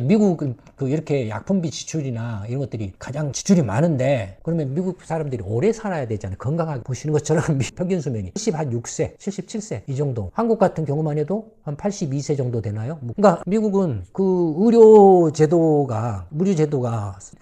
미국은 이렇게 약품비 지출이나 이런 것들이 가장 지출이 많은데, 그러면 미국 사람들이 오래 살아야 되잖아요. 건강하게 보시는 것처럼 평균 수명이 76세, 77세 이 정도. 한국 같은 경우만 해도 한 82세 정도 되나요? 그러니까 미국은 그 의료 제도가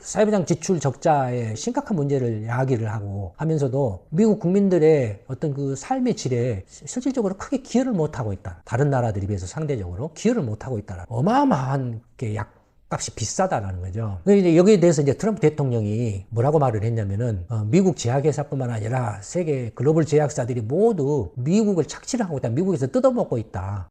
사회보장 지출 적자에 심각한 문제를 야기를 하고 하면서도 미국 국민들의 어떤 그 삶의 질에 실질적으로 크게 기여를 못하고 있다. 다른 나라들에 비해서 상대적으로 기여를 못하고 있다. 어마어마한 게 약값이 비싸다라는 거죠. 이제 여기에 대해서 이제 트럼프 대통령이 뭐라고 말을 했냐면은, 미국 제약회사뿐만 아니라 세계 글로벌 제약사들이 모두 미국을 착취를 하고 있다. 미국에서 뜯어먹고 있다.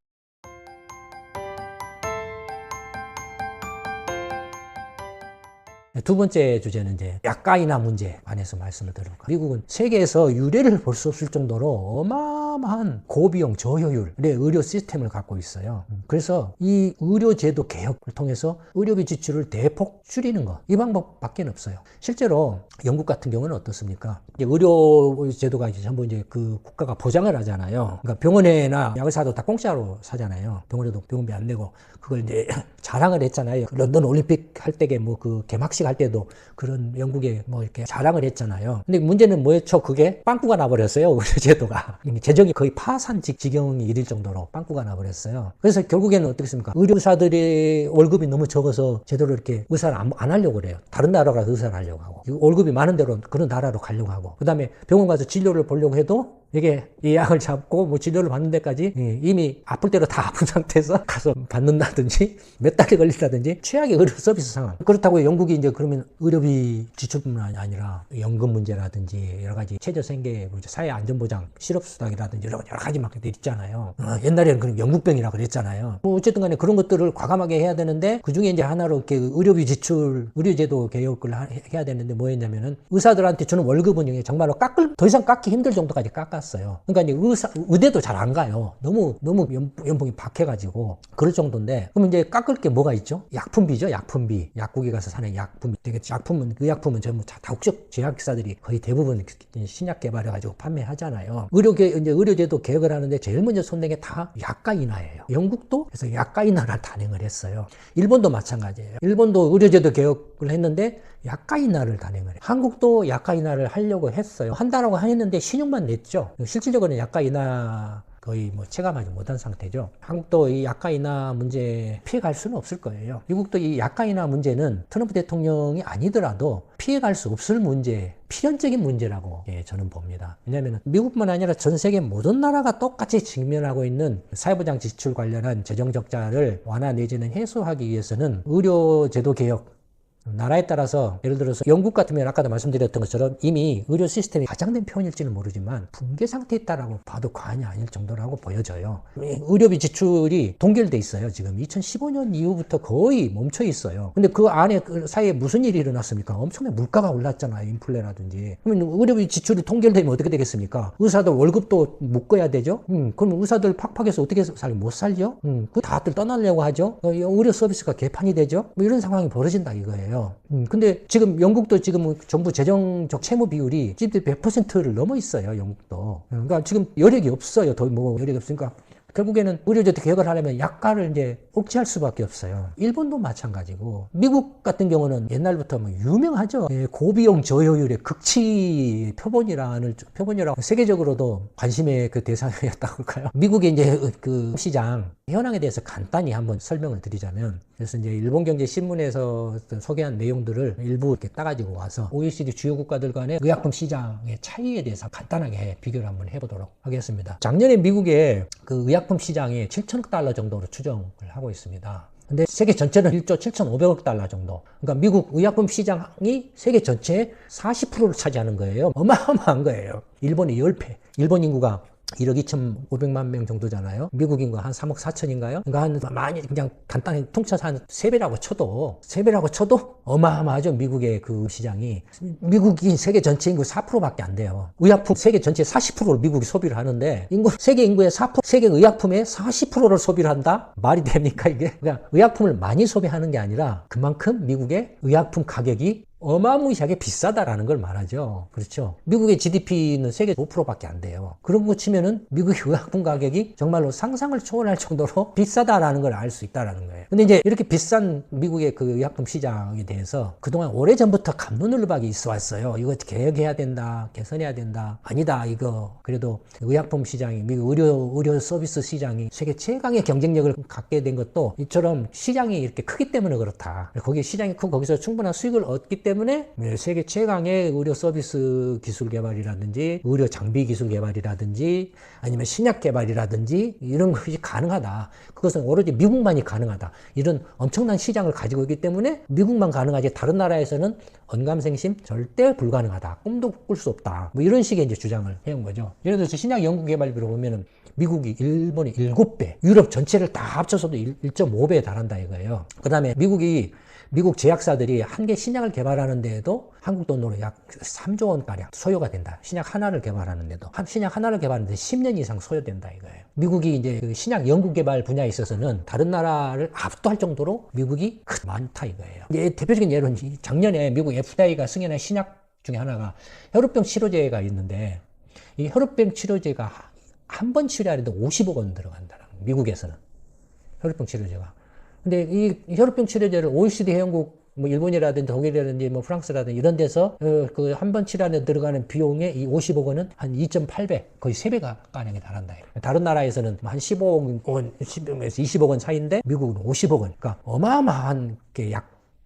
두 번째 주제는 이제 약가인화 문제에 관해서 말씀을 드려볼까. 미국은 세계에서 유례를 볼 수 없을 정도로 어마어마한 고비용 저효율의 의료 시스템을 갖고 있어요. 그래서 이 의료제도 개혁을 통해서 의료비 지출을 대폭 줄이는 것, 이 방법밖에 없어요. 실제로 영국 같은 경우는 어떻습니까? 이제 의료제도가 이제 전부 이제 그 국가가 보장을 하잖아요. 그러니까 병원에나 약을 사도 다 공짜로 사잖아요. 병원에도 병원비 안 내고. 그걸 이제 자랑을 했잖아요. 런던 올림픽 할 때게 뭐 그 개막식 할 때도 그런 영국에 뭐 이렇게 자랑을 했잖아요. 근데 문제는 뭐였죠? 그게 빵꾸가 나버렸어요. 의료제도가. 재정이 거의 파산 지경이 이를 정도로 빵꾸가 나버렸어요. 그래서 결국에는 어떻겠습니까? 의료사들의 월급이 너무 적어서 제대로 이렇게 의사를 안 하려고 그래요. 다른 나라 가서 의사를 하려고 하고. 월급이 많은 대로 그런 나라로 가려고 하고. 그 다음에 병원 가서 진료를 보려고 해도 이게 예약을 잡고 뭐 진료를 받는 데까지 이미 아플 대로 다 아픈 상태에서 가서 받는다든지 몇 달이 걸린다든지 최악의 의료 서비스 상황. 그렇다고 영국이 이제 그러면 의료비 지출뿐만 아니라 연금 문제라든지 여러 가지 최저생계 문제, 사회안전보장, 실업수당이라든지 여러 가지 막 있잖아요. 옛날에는 그럼 영국병이라 그랬잖아요. 뭐 어쨌든 간에 그런 것들을 과감하게 해야 되는데 그 중에 이제 하나로 이렇게 의료비 지출, 의료제도 개혁을 해야 되는데 뭐였냐면은 의사들한테 주는 월급은 정말로 더 이상 깎기 힘들 정도까지 깎았어요. 그러니까 이제 의대도 잘 안 가요. 너무 연봉이 박해가지고 그럴 정도인데, 그럼 이제 깎을 게 뭐가 있죠? 약품비죠. 약품비. 약국에 가서 사는 약품비. 의약품은 전부 다 다국적 제약사들이 거의 대부분 신약 개발해가지고 판매하잖아요. 이제 의료제도 개혁을 하는데 제일 먼저 손댄 게 다 약가 인하예요. 영국도 그래서 약가 인하를 단행을 했어요. 일본도 마찬가지예요. 일본도 의료제도 개혁을 했는데 약가 인하를 단행을 해요. 한국도 약가 인하를 하려고 했어요. 한다라고 했는데 신용만 냈죠. 실질적으로는 약가 인하 거의 뭐 체감하지 못한 상태죠. 한국도 이 약가 인하 문제 피해갈 수는 없을 거예요. 미국도 이 약가 인하 문제는 트럼프 대통령이 아니더라도 피해갈 수 없을 문제, 필연적인 문제라고 저는 봅니다. 왜냐하면 미국뿐만 아니라 전 세계 모든 나라가 똑같이 직면하고 있는 사회보장 지출 관련한 재정 적자를 완화 내지는 해소하기 위해서는 의료제도 개혁, 나라에 따라서 예를 들어서 영국 같으면 아까도 말씀드렸던 것처럼 이미 의료 시스템이 과장된 표현일지는 모르지만 붕괴 상태에 있다라고 봐도 과언이 아닐 정도라고 보여져요. 의료비 지출이 동결돼 있어요. 지금 2015년 이후부터 거의 멈춰 있어요. 근데 그 안에 그 사이에 무슨 일이 일어났습니까? 엄청난 물가가 올랐잖아요. 인플레라든지. 그러면 의료비 지출이 동결되면 어떻게 되겠습니까? 의사들 월급도 묶어야 되죠. 그럼 의사들 팍팍해서 어떻게 못 살죠? 그 다들 떠나려고 하죠. 의료 서비스가 개판이 되죠. 뭐 이런 상황이 벌어진다 이거예요. 근데 지금 영국도 지금 정부 재정적 채무 비율이 GDP 100%를 넘어 있어요. 영국도. 그러니까 지금 여력이 없어요. 더 뭐 여력이 없으니까 결국에는 의료제도 개혁을 하려면 약가를 이제 억제할 수밖에 없어요. 일본도 마찬가지고, 미국 같은 경우는 옛날부터 뭐 유명하죠. 고비용 저효율의 극치 표본이라고 세계적으로도 관심의 그 대상이었다고 할까요? 미국의 이제 그 시장 현황에 대해서 간단히 한번 설명을 드리자면, 그래서 이제 일본경제신문에서 소개한 내용들을 일부 이렇게 따가지고 와서 OECD 주요 국가들 간의 의약품 시장의 차이에 대해서 간단하게 비교를 한번 해보도록 하겠습니다. 작년에 미국의 그 의약품 시장이 7천억 달러 정도로 추정을 하고 있습니다. 근데 세계 전체는 1조 7,500억 달러 정도. 그러니까 미국 의약품 시장이 세계 전체의 40%를 차지하는 거예요. 어마어마한 거예요. 일본의 10배. 일본 인구가 1억 2,500만 명 정도잖아요. 미국 인구가 한 3억 4천인가요? 그러니까 한 많이 그냥 간단히 퉁쳐서 한 3배라고 쳐도 어마어마하죠. 미국의 그 시장이. 미국이 세계 전체 인구 4%밖에 안 돼요. 의약품 세계 전체 40%를 미국이 소비를 하는데 세계 인구의 4%, 세계 의약품의 40%를 소비를 한다? 말이 됩니까 이게? 그러니까 의약품을 많이 소비하는 게 아니라 그만큼 미국의 의약품 가격이 어마무시하게 비싸다라는 걸 말하죠. 그렇죠. 미국의 GDP는 세계 5%밖에 안 돼요. 그런 거 치면은 미국의 의약품 가격이 정말로 상상을 초월할 정도로 비싸다라는 걸 알 수 있다라는 거예요. 근데 이제 이렇게 비싼 미국의 그 의약품 시장에 대해서 그동안 오래전부터 갑론을박이 있어 왔어요. 이거 개혁해야 된다, 개선해야 된다. 아니다, 이거 그래도 의약품 시장이, 미국 의료 서비스 시장이 세계 최강의 경쟁력을 갖게 된 것도 이처럼 시장이 이렇게 크기 때문에 그렇다. 거기 시장이 크고 거기서 충분한 수익을 얻기 때문에 세계 최강의 의료 서비스 기술 개발이라든지 의료 장비 기술 개발이라든지 아니면 신약 개발이라든지 이런 것이 가능하다. 그것은 오로지 미국만이 가능하다. 이런 엄청난 시장을 가지고 있기 때문에 미국만 가능하지 다른 나라에서는 언감생심 절대 불가능하다. 꿈도 꿀 수 없다. 뭐 이런 식의 이제 주장을 해온 거죠. 예를 들어서 신약 연구 개발비로 보면은 미국이 일본이 7배, 유럽 전체를 다 합쳐서도 1.5배에 달한다 이거예요. 그 다음에 미국 제약사들이 한 개 신약을 개발하는 데에도 한국 돈으로 약 3조 원가량 소요가 된다. 신약 하나를 개발하는데도. 신약 하나를 개발하는데 10년 이상 소요된다 이거예요. 미국이 이제 그 신약 연구 개발 분야에 있어서는 다른 나라를 압도할 정도로 미국이 많다 이거예요. 이제 대표적인 예로는 작년에 미국 FDA가 승인한 신약 중에 하나가 혈우병 치료제가 있는데 이 혈우병 치료제가 한 번 치료하는데 50억 원 들어간다. 미국에서는. 혈우병 치료제가. 근데 이 혈우병 치료제를 OECD 회원국, 뭐 일본이라든지 독일이라든지 뭐 프랑스라든지 이런 데서 그 한 번 치료하는 데들어가는 비용의 이 50억 원은 한 2.8배, 거의 3배가 가량에 달한다. 다른 나라에서는 한 15억 원, 10에서 20억 원 사이인데 미국은 50억 원. 그러니까 어마어마한 게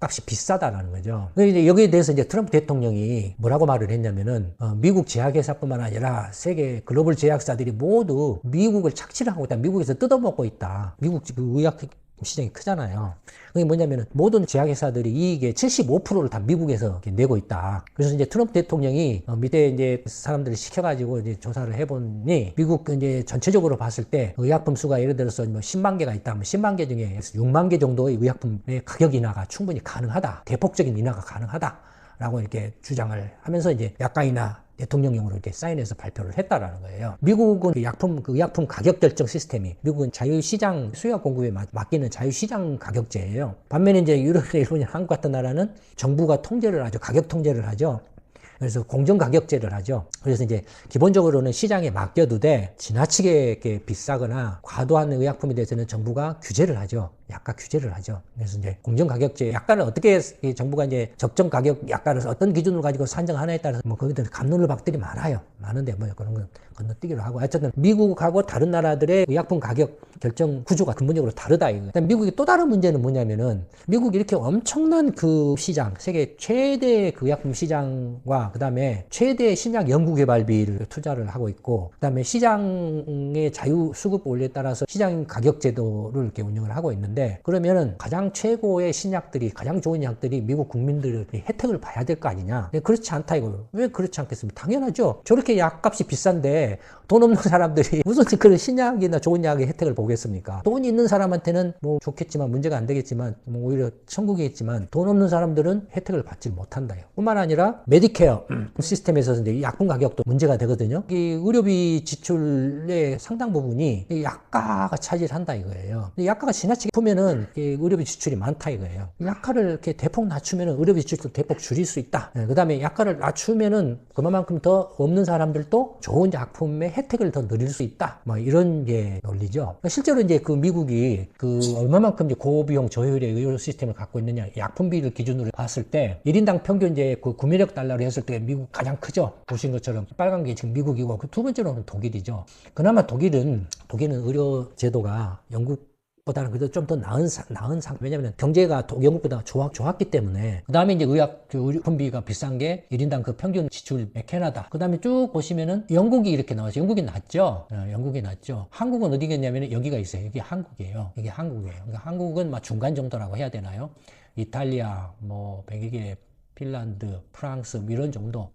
값이 비싸다라는 거죠. 이제 여기에 대해서 이제 트럼프 대통령이 뭐라고 말을 했냐면은, 미국 제약회사뿐만 아니라 세계 글로벌 제약사들이 모두 미국을 착취를 하고 있다. 미국에서 뜯어먹고 있다. 미국 의약 시장이 크잖아요. 그게 뭐냐면은 모든 제약회사들이 이익의 75%를 다 미국에서 내고 있다. 그래서 이제 트럼프 대통령이 밑에 이제 사람들을 시켜가지고 이제 조사를 해보니 미국 이제 전체적으로 봤을 때 의약품 수가 예를 들어서 뭐 10만 개가 있다. 뭐 10만 개 중에 6만 개 정도의 의약품의 가격 인하가 충분히 가능하다. 대폭적인 인하가 가능하다. 라고 이렇게 주장을 하면서 이제 약간이나 대통령령으로 이렇게 사인해서 발표를 했다라는 거예요. 미국은 의약품 가격 결정 시스템이 미국은 자유시장 수요와 공급에 맡기는 자유시장 가격제예요. 반면에 이제 유럽이나 일본이나 한국 같은 나라는 정부가 통제를 하죠. 가격 통제를 하죠. 그래서 공정가격제를 하죠. 그래서 이제 기본적으로는 시장에 맡겨두되 지나치게 이렇게 비싸거나 과도한 의약품에 대해서는 정부가 규제를 하죠. 약가 규제를 하죠. 그래서 이제 공정가격제 약가를 어떻게 정부가 이제 적정 가격 약가를 어떤 기준을 가지고 산정하냐에 따라서 뭐 거기들 갑론을박들이 많은데 뭐 그런 건 건너뛰기로 하고 어쨌든 미국하고 다른 나라들의 의약품 가격 결정 구조가 근본적으로 다르다 이거. 미국의 또 다른 문제는 뭐냐면은 미국이 이렇게 엄청난 그 시장 세계 최대 그 의약품 시장과 그다음에 최대 신약 연구 개발비를 투자를 하고 있고 그다음에 시장의 자유 수급 원리에 따라서 시장 가격 제도를 이렇게 운영을 하고 있는데 그러면은 가장 최고의 신약들이 가장 좋은 약들이 미국 국민들의 혜택을 봐야 될 거 아니냐. 근데 그렇지 않다 이거예요. 왜 그렇지 않겠습니까? 당연하죠. 저렇게 약값이 비싼데 돈 없는 사람들이 무슨 그런 신약이나 좋은 약의 혜택을 보겠습니까? 돈이 있는 사람한테는 뭐 좋겠지만 문제가 안 되겠지만 뭐 오히려 천국이겠지만 돈 없는 사람들은 혜택을 받지 못한다. 뿐만 아니라 메디케어 시스템에서 이제 약품 가격도 문제가 되거든요. 이 의료비 지출의 상당 부분이 약가가 차지한다 이거예요. 약가가 지나치게 보면은 의료비 지출이 많다 이거예요. 약가를 이렇게 대폭 낮추면은 의료비 지출도 대폭 줄일 수 있다. 그 다음에 약가를 낮추면은 그만큼 더 없는 사람들도 좋은 약품의 혜택을 더 누릴 수 있다. 뭐 이런 게 논리죠. 실제로 이제 그 미국이 그 얼마만큼 이제 고비용 저효율의 의료 시스템을 갖고 있느냐 약품비를 기준으로 봤을 때 1인당 평균 이제 그 구매력 달러로 했을 때 미국 가장 크죠. 보신 것처럼 빨간 게 지금 미국이고 그 두 번째로는 독일이죠. 그나마 독일은 의료 제도가 영국보다는 그래도 좀 더 나은 상. 왜냐면 경제가 영국보다 좋았기 때문에. 그 다음에 이제 의약품비가 비싼 게 1인당 그 평균 지출 캐나다. 그 다음에 쭉 보시면은 영국이 이렇게 나와서 영국이 낮죠. 영국이 낮죠. 한국은 어디겠냐면 여기가 있어요. 여기 한국이에요. 여기 한국이에요. 그러니까 한국은 막 중간 정도라고 해야 되나요? 이탈리아, 뭐 벨기에, 핀란드, 프랑스 뭐 이런 정도.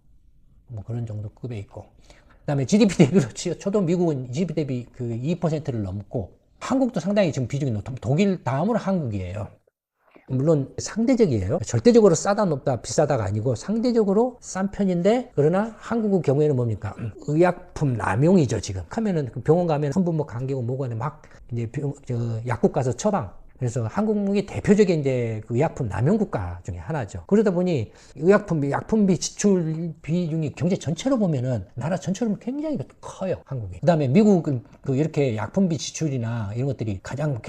뭐 그런 정도 급에 있고. 그 다음에 GDP 대비로 쳐도 미국은 GDP 대비 그 2%를 넘고 한국도 상당히 지금 비중이 높다. 독일 다음으로 한국이에요. 물론 상대적이에요. 절대적으로 싸다 높다 비싸다가 아니고 상대적으로 싼 편인데 그러나 한국의 경우에는 뭡니까? 의약품 남용이죠 지금. 하면은 병원 가면 한분 뭐 감기고 뭐고 막 이제 약국 가서 처방 그래서 한국이 대표적인 이제 그 의약품 남용 국가 중에 하나죠. 그러다 보니 약품비 지출 비중이 경제 전체로 보면은 나라 전체로 보면 굉장히 커요, 한국이. 그다음에 미국은 그 이렇게 약품비 지출이나 이런 것들이 가장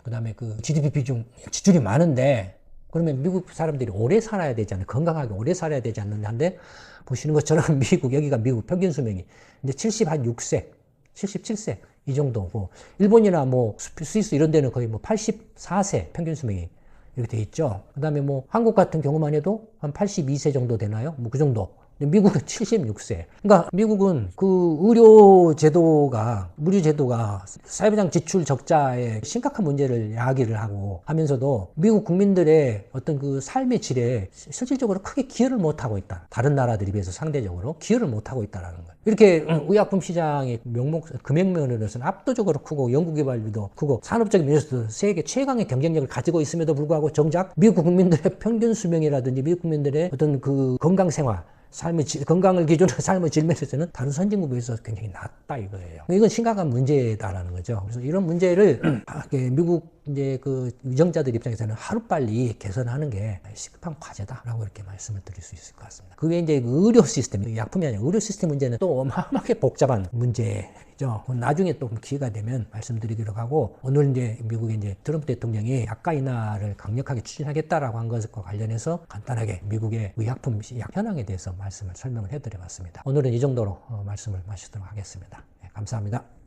그다음에 그 GDP 비중 지출이 많은데 그러면 미국 사람들이 오래 살아야 되지 않나, 건강하게 오래 살아야 되지 않느냐인데 보시는 것처럼 여기가 미국 평균 수명이 이제 76세, 77세 이 정도고 일본이나 뭐 스위스 이런 데는 거의 뭐 84세 평균 수명이 이렇게 돼 있죠. 그다음에 뭐 한국 같은 경우만 해도 한 82세 정도 되나요? 뭐 그 정도. 미국은 76세. 그러니까 미국은 그 의료 제도가 사회보장 지출 적자에 심각한 문제를 야기를 하고 하면서도 미국 국민들의 어떤 그 삶의 질에 실질적으로 크게 기여를 못하고 있다. 다른 나라들에 비해서 상대적으로 기여를 못하고 있다는 거예요. 이렇게 의약품 시장의 금액면으로서는 압도적으로 크고 연구개발비도 크고 산업적인 면에서도 세계 최강의 경쟁력을 가지고 있음에도 불구하고 정작 미국 국민들의 평균 수명이라든지 미국 국민들의 어떤 그 건강생활 건강을 기준으로 삶의 질면에서는 다른 선진국에 비해서 굉장히 낮다 이거예요. 이건 심각한 문제다라는 거죠. 그래서 이런 문제를 미국 이제 그 위정자들 입장에서는 하루빨리 개선하는 게 시급한 과제다라고 이렇게 말씀을 드릴 수 있을 것 같습니다. 그게 이제 의료 시스템, 약품이 아니라 의료 시스템 문제는 또 어마어마하게 복잡한 문제죠. 나중에 또 기회가 되면 말씀드리도록 하고 오늘 이제 미국의 이제 트럼프 대통령이 약가 인하를 강력하게 추진하겠다라고 한 것과 관련해서 간단하게 미국의 의약품 약 현황에 대해서 설명을 해드려봤습니다. 오늘은 이 정도로 말씀을 마치도록 하겠습니다. 네, 감사합니다.